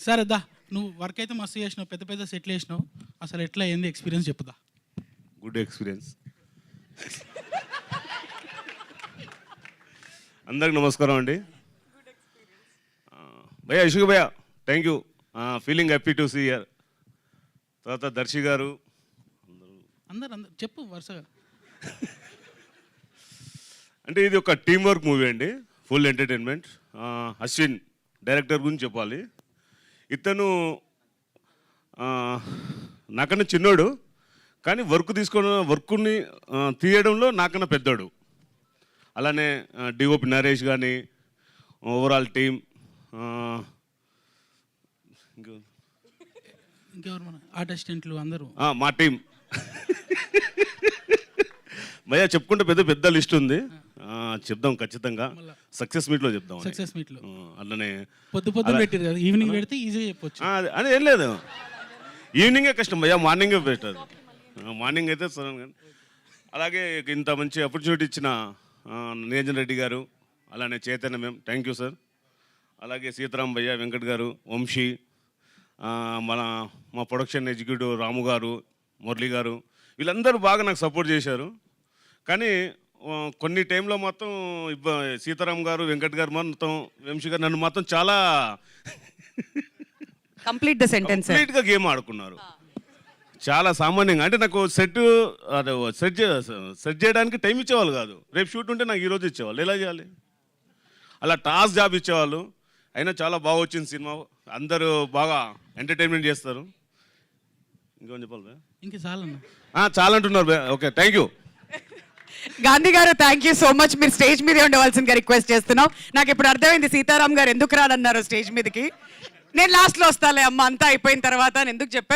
సరే దా, నువ్వు వర్క్ అయితే మస్తు చేసినావు, పెద్ద పెద్ద సెట్లు వేసినావు, అసలు ఎట్లా ఏంది ఎక్స్పీరియన్స్ చెప్పుదా. Good experience. అందరికి నమస్కారం అండి. భయ్యా ఇషుక్ భయ్యా, thank you, feeling happy to see year. తర్వాత దర్శి గారు, అందరు చెప్పు వరుసగా. అంటే ఇది ఒక టీమ్ వర్క్ మూవీ అండి, ఫుల్ ఎంటర్టైన్మెంట్. అశ్విన్ డైరెక్టర్ గురించి చెప్పాలి. ఇతను నాకన్నా చిన్నోడు, కానీ వర్క్ని తీయడంలో నాకన్నా పెద్దోడు. అలానే డిఓపి నరేష్ కానీ, ఓవరాల్ టీమ్, ఇంకెవరు మన ఆర్ట్ అసిస్టెంట్లు అందరూ మా టీం. భయ్యా చెప్పుకుంటే పెద్ద పెద్ద లిస్ట్ ఉంది, చెప్దాం ఖచ్చితంగా. సక్సెస్ మీట్లో చెప్దాం. సక్సెస్ మీట్లో అట్లనే పొద్దు పెట్టారు కదా, ఈవినింగ్ పెడితే ఈజీగా చెప్పొచ్చు. అని ఏం లేదు, ఈవినింగే కష్టం భయ్యా, మార్నింగే పెట్టారు. మార్నింగ్ అయితే సరే. అలాగే ఇంత మంచి ఆపర్చునిటీ ఇచ్చిన నిరంజన్ రెడ్డి గారు, అలానే Chaitanya ma'am, thank you sir. అలాగే సీతారాం భయ్య, వెంకట్ గారు, వంశీ, మా ప్రొడక్షన్ ఎగ్జిక్యూటివ్ రాము గారు, మురళి గారు, వీళ్ళందరూ బాగా నాకు సపోర్ట్ చేశారు. కానీ కొన్ని టైంలో మొత్తం సీతారాం గారు, వెంకట్ గారు, మొత్తం వంశీ గారు నన్ను మొత్తం చాలా కంప్లీట్గా గేమ్ ఆడుకున్నారు. చాలా సామాన్యంగా, అంటే నాకు సెట్ చేయడానికి టైం ఇచ్చేవాళ్ళు కాదు. రేపు షూట్ ఉంటే నాకు ఈరోజు ఇచ్చేవాళ్ళు, ఎలా చేయాలి అలా టాస్క్ జాబ్ ఇచ్చేవాళ్ళు. అయినా చాలా బాగా వచ్చింది సినిమా, అందరూ బాగా ఎంటర్టైన్మెంట్ చేస్తారు. ఇంకేమని చెప్పాలి? ఇంకా చాలా చాలా అంటున్నారు. Okay, thank you. గాంధీ గారు, థ్యాంక్ యూ సో మచ్. మీరు స్టేజ్ మీదే ఉండవలసిందిగా రిక్వెస్ట్ చేస్తున్నాం. నాకు ఇప్పుడు అర్థమైంది సీతారాం గారు ఎందుకు రానన్నారు స్టేజ్ మీదకి. నేను లాస్ట్లో వస్తాలే అమ్మ, అంతా అయిపోయిన తర్వాత అని ఎందుకు చెప్పారు.